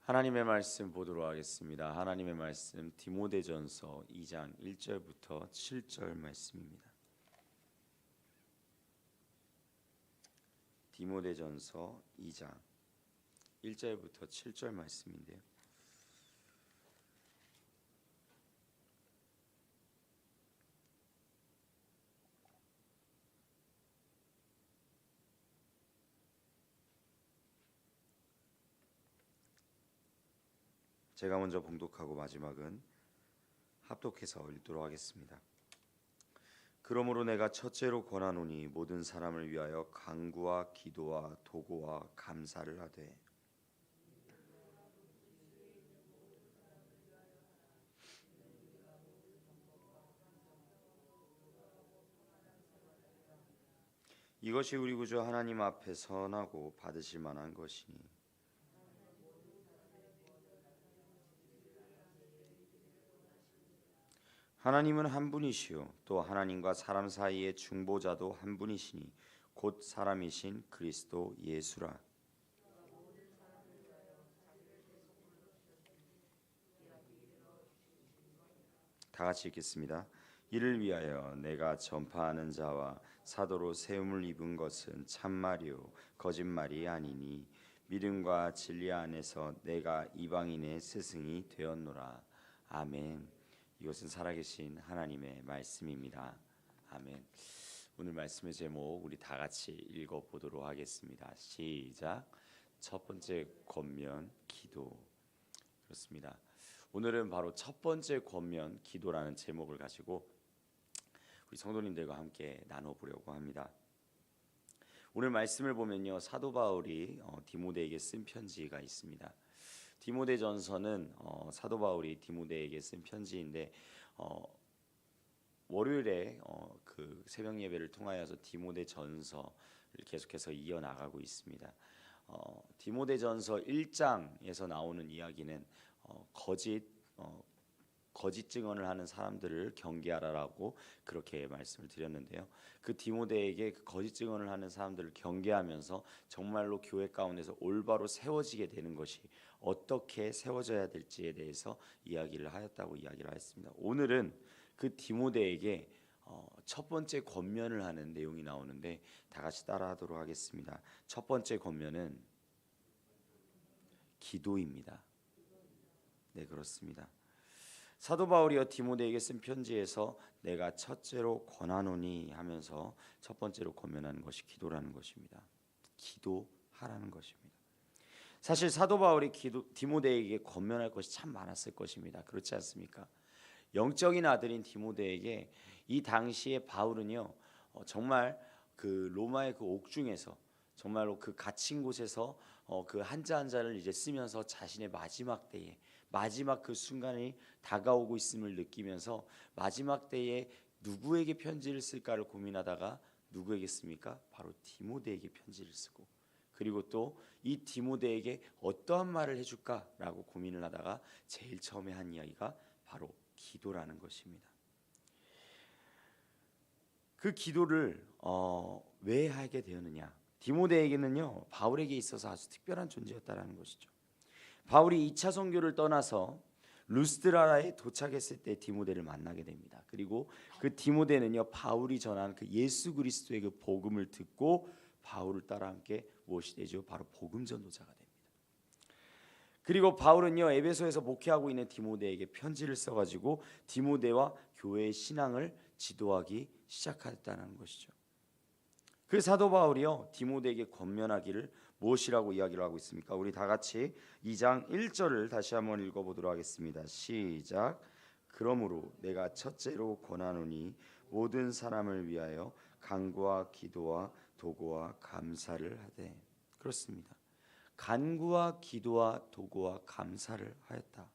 하나님의 말씀 보도록 하겠습니다. 하나님의 말씀 디모데전서 2장 1절부터 7절 말씀입니다. 디모데전서 2장 1절부터 7절 말씀인데요. 제가 먼저 봉독하고 마지막은 합독해서 읽도록 하겠습니다. 그러므로 내가 첫째로 권하노니 모든 사람을 위하여 간구와 기도와 도고와 감사를 하되 이것이 우리 구주 하나님 앞에 선하고 받으실 만한 것이니 하나님은 한 분이시요 또 하나님과 사람 사이의 중보자도 한 분이시니 곧 사람이신 그리스도 예수라. 다 같이 읽겠습니다. 이를 위하여 내가 전파하는 자와 사도로 세움을 입은 것은 참말이요 거짓말이 아니니 믿음과 진리 안에서 내가 이방인의 스승이 되었노라. 아멘. 이것은 살아계신 하나님의 말씀입니다. 아멘. 오늘 말씀의 제목 우리 다 같이 읽어보도록 하겠습니다. 시작. 첫 번째 권면 기도. 그렇습니다. 오늘은 바로 첫 번째 권면 기도라는 제목을 가지고 우리 성도님들과 함께 나눠보려고 합니다. 오늘 말씀을 보면요, 사도 바울이 디모데에게 쓴 편지가 있습니다. 디모데전서는 사도 바울이 디모데에게 쓴 편지인데 월요일에 그 새벽 예배를 통하여서 디모데전서를 계속해서 이어나가고 있습니다. 디모데전서 1장에서 나오는 이야기는 거짓 증언을 하는 사람들을 경계하라라고 그렇게 말씀을 드렸는데요. 그 디모데에게 그 거짓 증언을 하는 사람들을 경계하면서 정말로 교회 가운데서 올바로 세워지게 되는 것이 어떻게 세워져야 될지에 대해서 이야기를 하였다고 이야기를 했습니다. 오늘은 그 디모데에게 첫 번째 권면을 하는 내용이 나오는데 다 같이 따라하도록 하겠습니다. 첫 번째 권면은 기도입니다. 네, 그렇습니다. 사도 바울이여 디모데에게 쓴 편지에서 내가 첫째로 권하노니 하면서 첫 번째로 권면하는 것이 기도라는 것입니다. 기도하라는 것입니다. 사실 사도 바울이 디모데에게 권면할 것이 참 많았을 것입니다. 그렇지 않습니까? 영적인 아들인 디모데에게 이 당시에 바울은요 정말 그 로마의 그 옥중에서 정말로 그 갇힌 곳에서 그 한자 한자를 이제 쓰면서 자신의 마지막 때에 마지막 그 순간이 다가오고 있음을 느끼면서 마지막 때에 누구에게 편지를 쓸까를 고민하다가 누구에게 씁니까? 바로 디모데에게 편지를 쓰고 그리고 또 이 디모데에게 어떠한 말을 해줄까라고 고민을 하다가 제일 처음에 한 이야기가 바로 기도라는 것입니다. 그 기도를 왜 하게 되었느냐? 디모데에게는요 바울에게 있어서 아주 특별한 존재였다라는 것이죠. 바울이 2차 선교를 떠나서 루스드라에 도착했을 때 디모데를 만나게 됩니다. 그리고 그 디모데는요 바울이 전한 그 예수 그리스도의 그 복음을 듣고 바울을 따라 함께 무엇이 되죠? 바로 복음 전도자가 됩니다. 그리고 바울은요 에베소에서 목회하고 있는 디모데에게 편지를 써가지고 디모데와 교회의 신앙을 지도하기 시작했다는 것이죠. 그 사도 바울이요 디모데에게 권면하기를 무엇이라고 이야기를 하고 있습니까? 우리 다 같이 2장 1절을 다시 한번 읽어보도록 하겠습니다. 시작. 그러므로 내가 첫째로 권하노니 모든 사람을 위하여 간구와 기도와 도고와 감사를 하되. 그렇습니다. 간구와 기도와 도고와 감사를 하였다.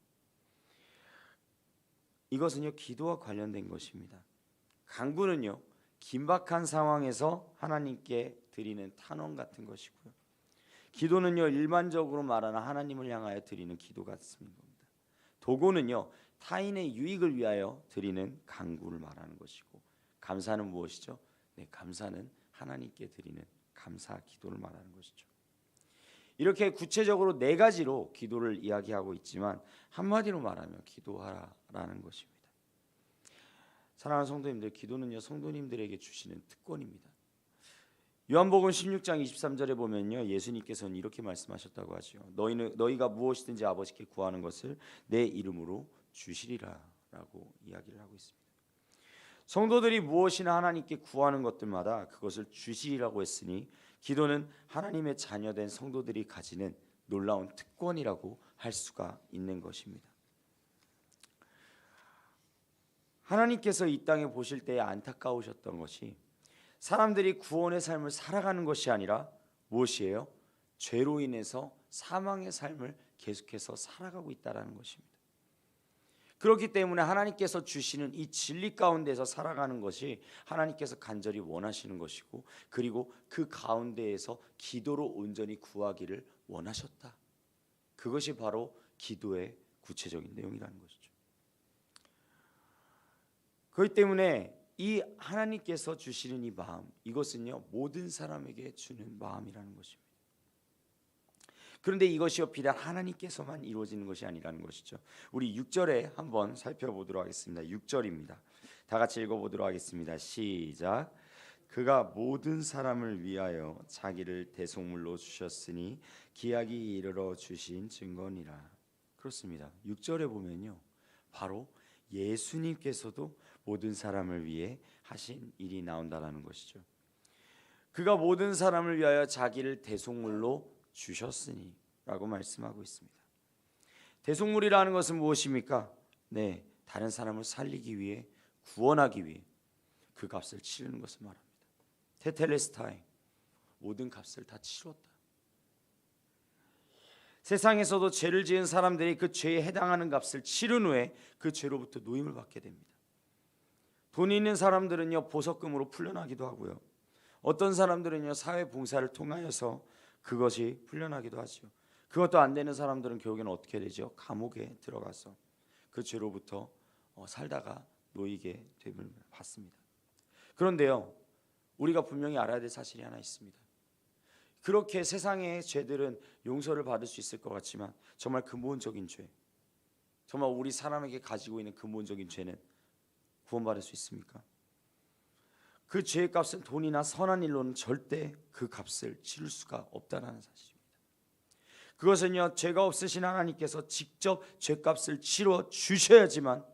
이것은요 기도와 관련된 것입니다. 간구는요 긴박한 상황에서 하나님께 드리는 탄원 같은 것이고요. 기도는요 일반적으로 말하는 하나님을 향하여 드리는 기도 같은 겁니다. 도고는요 타인의 유익을 위하여 드리는 간구를 말하는 것이고 감사는 무엇이죠? 네, 감사는 하나님께 드리는 감사 기도를 말하는 것이죠. 이렇게 구체적으로 네 가지로 기도를 이야기하고 있지만 한마디로 말하면 기도하라라는 것입니다. 사랑하는 성도님들, 기도는요 성도님들에게 주시는 특권입니다. 요한복음 16장 23절에 보면요 예수님께서는 이렇게 말씀하셨다고 하죠. 너희가 무엇이든지 아버지께 구하는 것을 내 이름으로 주시리라라고 이야기를 하고 있습니다. 성도들이 무엇이나 하나님께 구하는 것들마다 그것을 주시리라고 했으니 기도는 하나님의 자녀된 성도들이 가지는 놀라운 특권이라고 할 수가 있는 것입니다. 하나님께서 이 땅에 보실 때에 안타까우셨던 것이 사람들이 구원의 삶을 살아가는 것이 아니라 무엇이에요? 죄로 인해서 사망의 삶을 계속해서 살아가고 있다는 것입니다. 그렇기 때문에 하나님께서 주시는 이 진리 가운데서 살아가는 것이 하나님께서 간절히 원하시는 것이고, 그리고 그 가운데에서 기도로 온전히 구하기를 원하셨다. 그것이 바로 기도의 구체적인 내용이라는 것이죠. 그렇기 때문에 이 하나님께서 주시는 이 마음, 이것은요 모든 사람에게 주는 마음이라는 것입니다. 그런데 이것이 비단 하나님께서만 이루어지는 것이 아니라는 것이죠. 우리 6절에 한번 살펴보도록 하겠습니다. 6절입니다. 다 같이 읽어보도록 하겠습니다. 시작. 그가 모든 사람을 위하여 자기를 대속물로 주셨으니 기약이 이르러 주신 증거니라. 그렇습니다. 6절에 보면요 바로 예수님께서도 모든 사람을 위해 하신 일이 나온다라는 것이죠. 그가 모든 사람을 위하여 자기를 대속물로 주셨으니 라고 말씀하고 있습니다. 대속물이라는 것은 무엇입니까? 네, 다른 사람을 살리기 위해, 구원하기 위해 그 값을 치르는 것을 말합니다. 테텔레스타이, 모든 값을 다 치렀다. 세상에서도 죄를 지은 사람들이 그 죄에 해당하는 값을 치른 후에 그 죄로부터 노임을 받게 됩니다. 돈이 있는 사람들은요 보석금으로 풀려나기도 하고요, 어떤 사람들은요 사회봉사를 통하여서 그것이 풀려나기도 하죠. 그것도 안 되는 사람들은 결국에는 어떻게 되죠? 감옥에 들어가서 그 죄로부터 살다가 놓이게 됨을 받습니다. 그런데요 우리가 분명히 알아야 될 사실이 하나 있습니다. 그렇게 세상의 죄들은 용서를 받을 수 있을 것 같지만 정말 근본적인 죄, 정말 우리 사람에게 가지고 있는 근본적인 죄는 구원받을 수 있습니까? 그 죄의 값은 돈이나 선한 일로는 절대 그 값을 치를 수가 없다는 사실입니다. 그것은요 죄가 없으신 하나님께서 직접 죄값을 치러 주셔야지만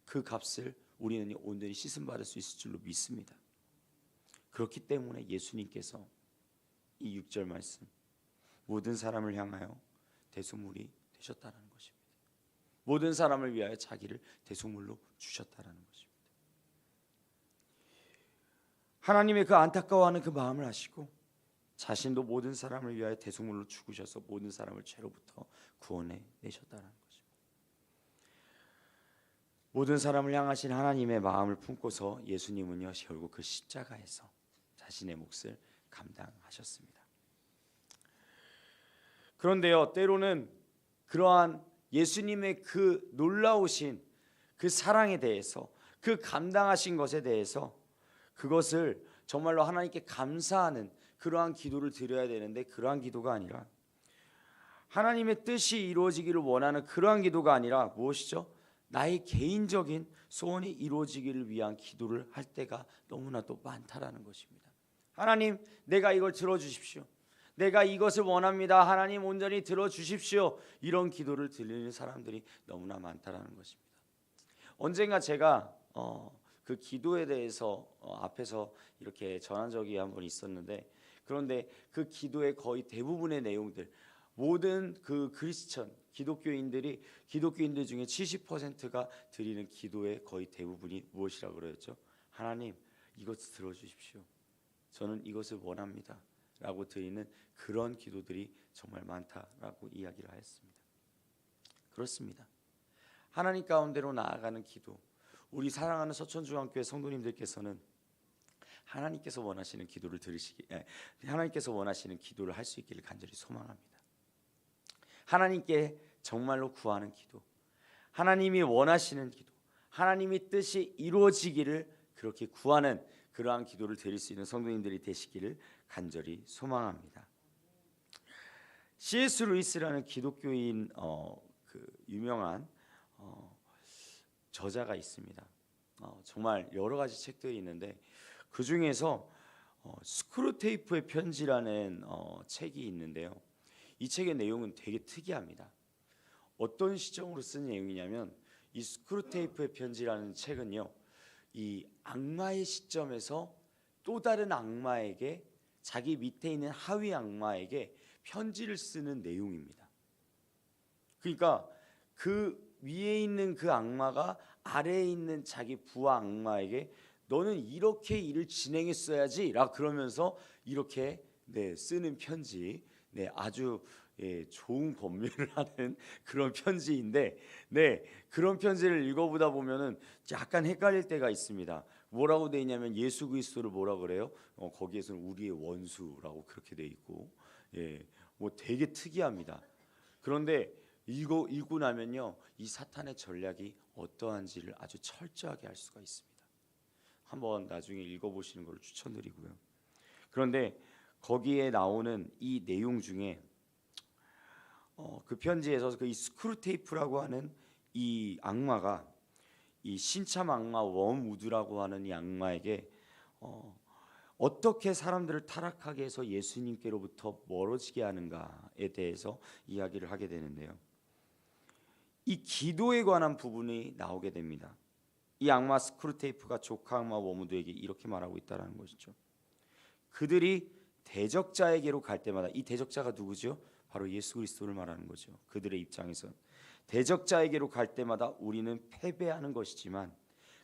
그 값을 우리는 온전히 씻음받을 수 있을 줄로 믿습니다. 그렇기 때문에 예수님께서 이 6절 말씀, 모든 사람을 향하여 대속물이 되셨다는 것입니다. 모든 사람을 위하여 자기를 대속물로 주셨다는 것입니다. 하나님의 그 안타까워하는 그 마음을 아시고 자신도 모든 사람을 위하여 대속물로 죽으셔서 모든 사람을 죄로부터 구원해 내셨다는 것입니다. 모든 사람을 향하신 하나님의 마음을 품고서 예수님은요 결국 그 십자가에서 자신의 몫을 감당하셨습니다. 그런데요 때로는 그러한 예수님의 그 놀라우신 그 사랑에 대해서, 그 감당하신 것에 대해서 그것을 정말로 하나님께 감사하는 그러한 기도를 드려야 되는데, 그러한 기도가 아니라 하나님의 뜻이 이루어지기를 원하는 그러한 기도가 아니라 무엇이죠? 나의 개인적인 소원이 이루어지기를 위한 기도를 할 때가 너무나도 많다라는 것입니다. 하나님, 내가 이걸 들어주십시오. 내가 이것을 원합니다. 하나님 온전히 들어주십시오. 이런 기도를 드리는 사람들이 너무나 많다라는 것입니다. 언젠가 제가 그 기도에 대해서 앞에서 이렇게 전한 적이 한 번 있었는데, 그런데 그 기도의 거의 대부분의 내용들, 모든 그 크리스천 기독교인들 중에 70%가 드리는 기도의 거의 대부분이 무엇이라고 그랬죠? 하나님, 이것을 들어주십시오. 저는 이것을 원합니다 라고 드리는 그런 기도들이 정말 많다라고 이야기를 하였습니다. 그렇습니다. 하나님 가운데로 나아가는 기도, 우리 사랑하는 서천중앙교회 성도님들께서는 하나님께서 원하시는 기도를 하나님께서 원하시는 기도를 할 수 있기를 간절히 소망합니다. 하나님께 정말로 구하는 기도, 하나님이 원하시는 기도, 하나님의 뜻이 이루어지기를 그렇게 구하는 그러한 기도를 드릴 수 있는 성도님들이 되시기를 간절히 소망합니다. C.S. 루이스라는 기독교인 그 유명한 저자가 있습니다. 정말 여러 가지 책들이 있는데 그 중에서 스크루테이프의 편지라는 책이 있는데요. 이 책의 내용은 되게 특이합니다. 어떤 시점으로 쓴 내용이냐면 이 스크루테이프의 편지라는 책은요, 이 악마의 시점에서 또 다른 악마에게, 자기 밑에 있는 하위 악마에게 편지를 쓰는 내용입니다. 그러니까 그 위에 있는 그 악마가 아래에 있는 자기 부하 악마에게 너는 이렇게 일을 진행했어야지 라 그러면서 이렇게 쓰는 편지, 아주 좋은 권면을 하는 그런 편지인데, 그런 편지를 읽어보다 보면은 약간 헷갈릴 때가 있습니다. 뭐라고 돼 있냐면 예수 그리스도를 뭐라 그래요? 거기에서는 우리의 원수라고 그렇게 돼 있고, 뭐 되게 특이합니다. 그런데 읽고 나면요, 이 사탄의 전략이 어떠한지를 아주 철저하게 알 수가 있습니다. 한번 나중에 읽어보시는 걸 추천드리고요. 그런데 거기에 나오는 이 내용 중에 그 편지에서 그 이 스크루테이프라고 하는 이 악마가 이 신참 악마 웜우드라고 하는 이 악마에게 어떻게 사람들을 타락하게 해서 예수님께로부터 멀어지게 하는가에 대해서 이야기를 하게 되는데요. 이 기도에 관한 부분이 나오게 됩니다. 이 악마 스크루테이프가 조카 악마 워무드에게 이렇게 말하고 있다는 것이죠. 그들이 대적자에게로 갈 때마다, 이 대적자가 누구죠? 바로 예수 그리스도를 말하는 거죠. 그들의 입장에서 대적자에게로 갈 때마다 우리는 패배하는 것이지만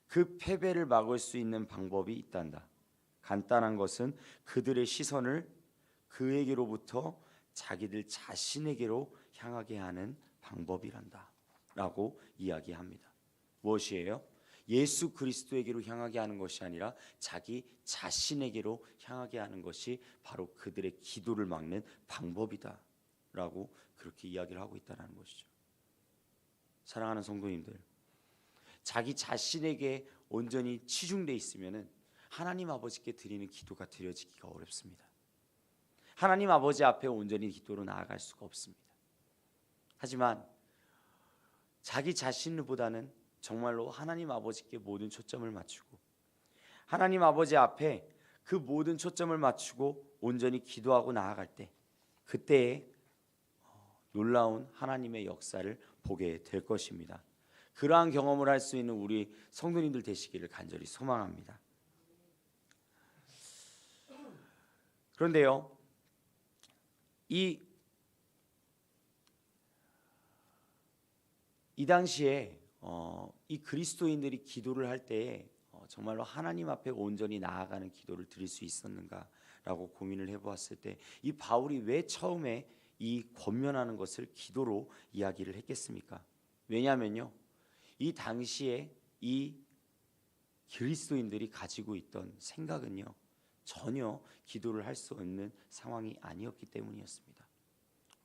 그 패배를 막을 수 있는 방법이 있단다. 간단한 것은 그들의 시선을 그에게로부터 자기들 자신에게로 향하게 하는 방법이란다 라고 이야기합니다. 무엇이에요? 예수 그리스도에게로 향하게 하는 것이 아니라 자기 자신에게로 향하게 하는 것이 바로 그들의 기도를 막는 방법이다 라고 그렇게 이야기를 하고 있다는 것이죠. 사랑하는 성도님들, 자기 자신에게 온전히 치중돼 있으면은 하나님 아버지께 드리는 기도가 드려지기가 어렵습니다. 하나님 아버지 앞에 온전히 기도로 나아갈 수가 없습니다. 하지만 자기 자신보다는 정말로 하나님 아버지께 모든 초점을 맞추고 하나님 아버지 앞에 그 모든 초점을 맞추고 온전히 기도하고 나아갈 때, 그때에 놀라운 하나님의 역사를 보게 될 것입니다. 그러한 경험을 할 수 있는 우리 성도님들 되시기를 간절히 소망합니다. 그런데요, 이 당시에 이 그리스도인들이 기도를 할 때에 정말로 하나님 앞에 온전히 나아가는 기도를 드릴 수 있었는가라고 고민을 해보았을 때, 이 바울이 왜 처음에 이 권면하는 것을 기도로 이야기를 했겠습니까? 왜냐하면요, 이 당시에 이 그리스도인들이 가지고 있던 생각은요, 전혀 기도를 할 수 없는 상황이 아니었기 때문이었습니다.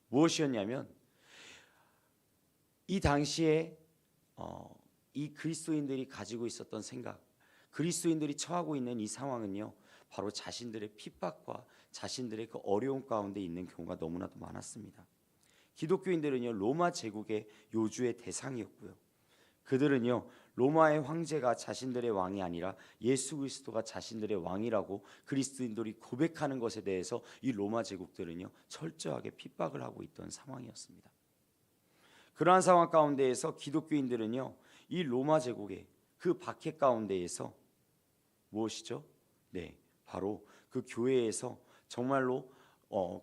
무엇이었냐면 이 당시에 이 그리스도인들이 가지고 있었던 생각, 그리스도인들이 처하고 있는 이 상황은요, 바로 자신들의 핍박과 자신들의 그 어려움 가운데 있는 경우가 너무나도 많았습니다. 기독교인들은요, 로마 제국의 요주의 대상이었고요, 그들은요, 로마의 황제가 자신들의 왕이 아니라 예수 그리스도가 자신들의 왕이라고 그리스도인들이 고백하는 것에 대해서 이 로마 제국들은요, 철저하게 핍박을 하고 있던 상황이었습니다. 그러한 상황 가운데에서 기독교인들은요, 이 로마 제국의 그 박해 가운데에서 무엇이죠? 바로 그 교회에서 정말로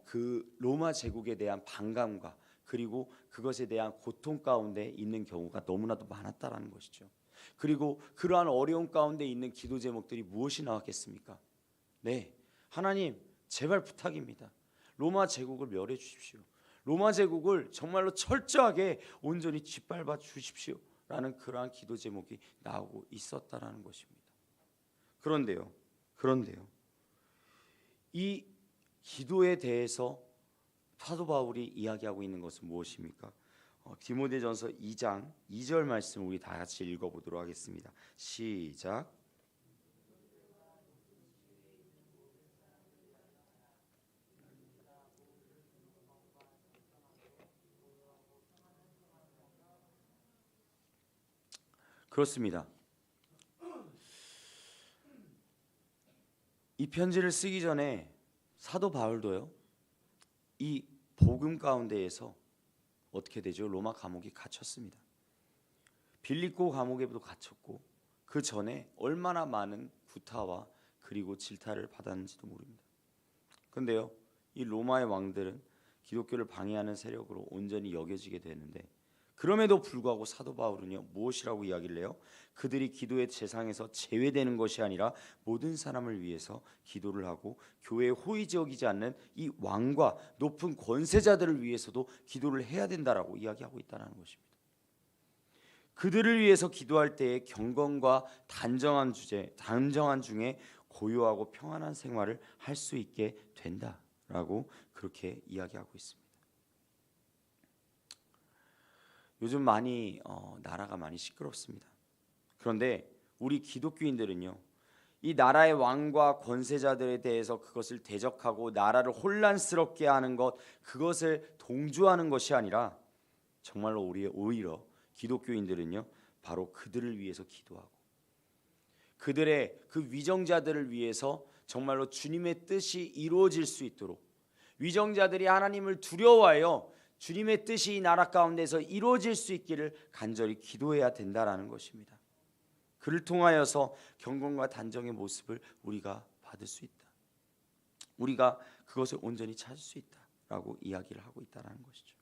그 로마 제국에 대한 반감과 그리고 그것에 대한 고통 가운데 있는 경우가 너무나도 많았다라는 것이죠. 그리고 그러한 어려움 가운데 있는 기도 제목들이 무엇이 나왔겠습니까? 하나님 제발 부탁입니다. 로마 제국을 멸해 주십시오. 로마 제국을 정말로 철저하게 온전히 짓밟아 주십시오 라는 그러한 기도 제목이 나오고 있었다라는 것입니다. 그런데요, 이 기도에 대해서 사도 바울이 이야기하고 있는 것은 무엇입니까? 디모데전서 2장 2절 말씀 우리 다 같이 읽어보도록 하겠습니다. 시작. 그렇습니다. 이 편지를 쓰기 전에 사도 바울도요, 이 복음 가운데에서 어떻게 되죠? 로마 감옥에 갇혔습니다. 빌립보 감옥에도 갇혔고 그 전에 얼마나 많은 구타와 그리고 질타를 받았는지도 모릅니다. 그런데요, 이 로마의 왕들은 기독교를 방해하는 세력으로 온전히 여겨지게 되는데, 그럼에도 불구하고 사도 바울은요, 무엇이라고 이야기를 해요? 그들이 기도의 대상에서 제외되는 것이 아니라 모든 사람을 위해서 기도를 하고 교회에 호의지 여기지 않는 이 왕과 높은 권세자들을 위해서도 기도를 해야 된다라고 이야기하고 있다는 것입니다. 그들을 위해서 기도할 때에 경건과 단정한 중에 고요하고 평안한 생활을 할 수 있게 된다라고 그렇게 이야기하고 있습니다. 요즘 나라가 많이 시끄럽습니다. 그런데 우리 기독교인들은요, 이 나라의 왕과 권세자들에 대해서 그것을 대적하고 나라를 혼란스럽게 하는 것, 그것을 동조하는 것이 아니라 정말로 오히려 기독교인들은요, 바로 그들을 위해서 기도하고 그들의 그 위정자들을 위해서 정말로 주님의 뜻이 이루어질 수 있도록, 위정자들이 하나님을 두려워하여 주님의 뜻이 이 나라 가운데서 이루어질 수 있기를 간절히 기도해야 된다라는 것입니다. 그를 통하여서 경건과 단정의 모습을 우리가 받을 수 있다. 우리가 그것을 온전히 찾을 수 있다라고 이야기를 하고 있다는 것이죠.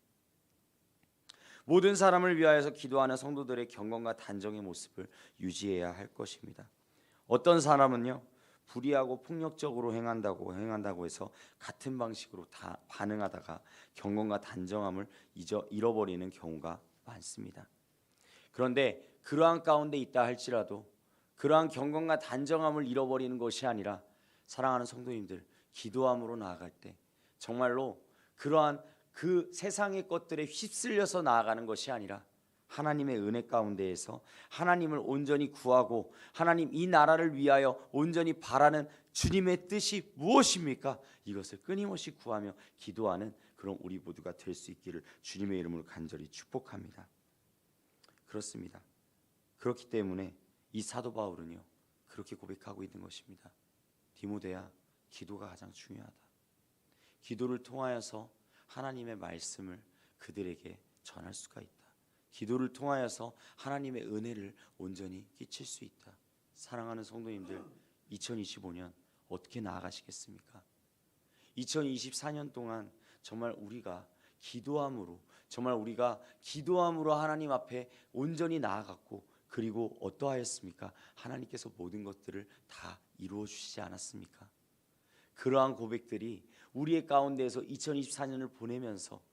모든 사람을 위하여서 기도하는 성도들의 경건과 단정의 모습을 유지해야 할 것입니다. 어떤 사람은요, 불의하고 폭력적으로 행한다고 해서 같은 방식으로 다 반응하다가 경건과 단정함을 잃어버리는 경우가 많습니다. 그런데 그러한 가운데 있다 할지라도 그러한 경건과 단정함을 잃어버리는 것이 아니라, 사랑하는 성도님들, 기도함으로 나아갈 때 정말로 그러한 그 세상의 것들에 휩쓸려서 나아가는 것이 아니라 하나님의 은혜 가운데에서 하나님을 온전히 구하고 하나님 이 나라를 위하여 온전히 바라는 주님의 뜻이 무엇입니까? 이것을 끊임없이 구하며 기도하는 그런 우리 모두가 될 수 있기를 주님의 이름으로 간절히 축복합니다. 그렇습니다. 그렇기 때문에 이 사도 바울은요, 그렇게 고백하고 있는 것입니다. 디모데야, 기도가 가장 중요하다. 기도를 통하여서 하나님의 말씀을 그들에게 전할 수가 있다. 기도를 통하여서 하나님의 은혜를 온전히 끼칠 수 있다. 사랑하는 성도님들, 2025년 어떻게 나아가시겠습니까? 2024년 동안 정말 우리가 기도함으로 하나님 앞에 온전히 나아갔고, 그리고 어떠하였습니까? 하나님께서 모든 것들을 다 이루어 주시지 않았습니까? 그러한 고백들이 우리의 가운데에서 2024년을 보내면서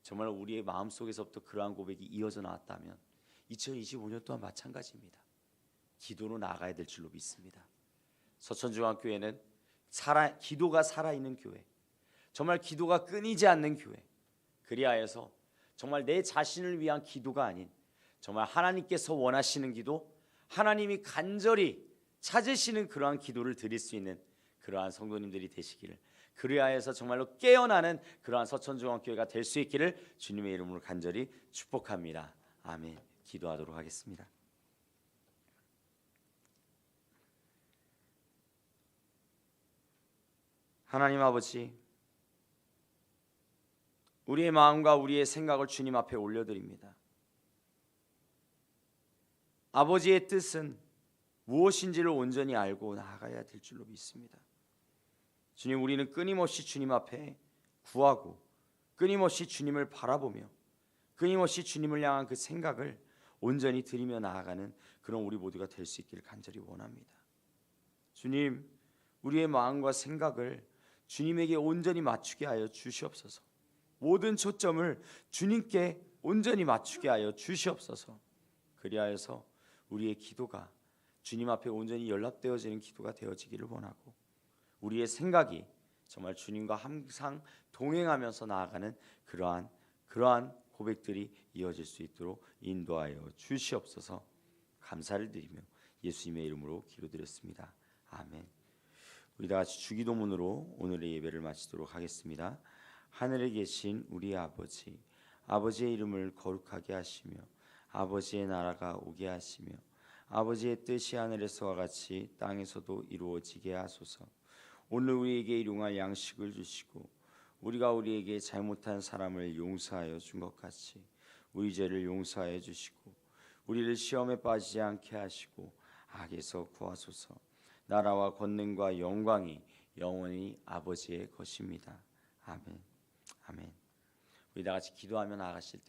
정말 우리의 마음속에서부터 그러한 고백이 이어져 나왔다면 2025년 또한 마찬가지입니다. 기도로 나아가야 될 줄로 믿습니다. 서천중앙교회는 기도가 살아있는 교회, 정말 기도가 끊이지 않는 교회, 그리하여서 정말 내 자신을 위한 기도가 아닌 정말 하나님께서 원하시는 기도, 하나님이 간절히 찾으시는 그러한 기도를 드릴 수 있는 그러한 성도님들이 되시기를, 그리하여서 정말로 깨어나는 그러한 서천중앙교회가 될 수 있기를 주님의 이름으로 간절히 축복합니다. 아멘. 기도하도록 하겠습니다. 하나님 아버지, 우리의 마음과 우리의 생각을 주님 앞에 올려드립니다. 아버지의 뜻은 무엇인지를 온전히 알고 나아가야 될 줄로 믿습니다. 주님, 우리는 끊임없이 주님 앞에 구하고 끊임없이 주님을 바라보며 끊임없이 주님을 향한 그 생각을 온전히 드리며 나아가는 그런 우리 모두가 될 수 있기를 간절히 원합니다. 주님, 우리의 마음과 생각을 주님에게 온전히 맞추게 하여 주시옵소서. 모든 초점을 주님께 온전히 맞추게 하여 주시옵소서. 그리하여서 우리의 기도가 주님 앞에 온전히 연락되어지는 기도가 되어지기를 원하고, 우리의 생각이 정말 주님과 항상 동행하면서 나아가는 그러한 고백들이 이어질 수 있도록 인도하여 주시옵소서. 감사를 드리며 예수님의 이름으로 기도드렸습니다. 아멘. 우리 다 같이 주기도문으로 오늘의 예배를 마치도록 하겠습니다. 하늘에 계신 우리 아버지, 아버지의 이름을 거룩하게 하시며 아버지의 나라가 오게 하시며 아버지의 뜻이 하늘에서와 같이 땅에서도 이루어지게 하소서. 오늘 우리에게 일용할 양식을 주시고 우리가 우리에게 잘못한 사람을 용서하여 준 것 같이 우리 죄를 용서하여 주시고 우리를 시험에 빠지지 않게 하시고 악에서 구하소서. 나라와 권능과 영광이 영원히 아버지의 것입니다. 아멘. 아멘. 우리 다 같이 기도하며 나아가실 때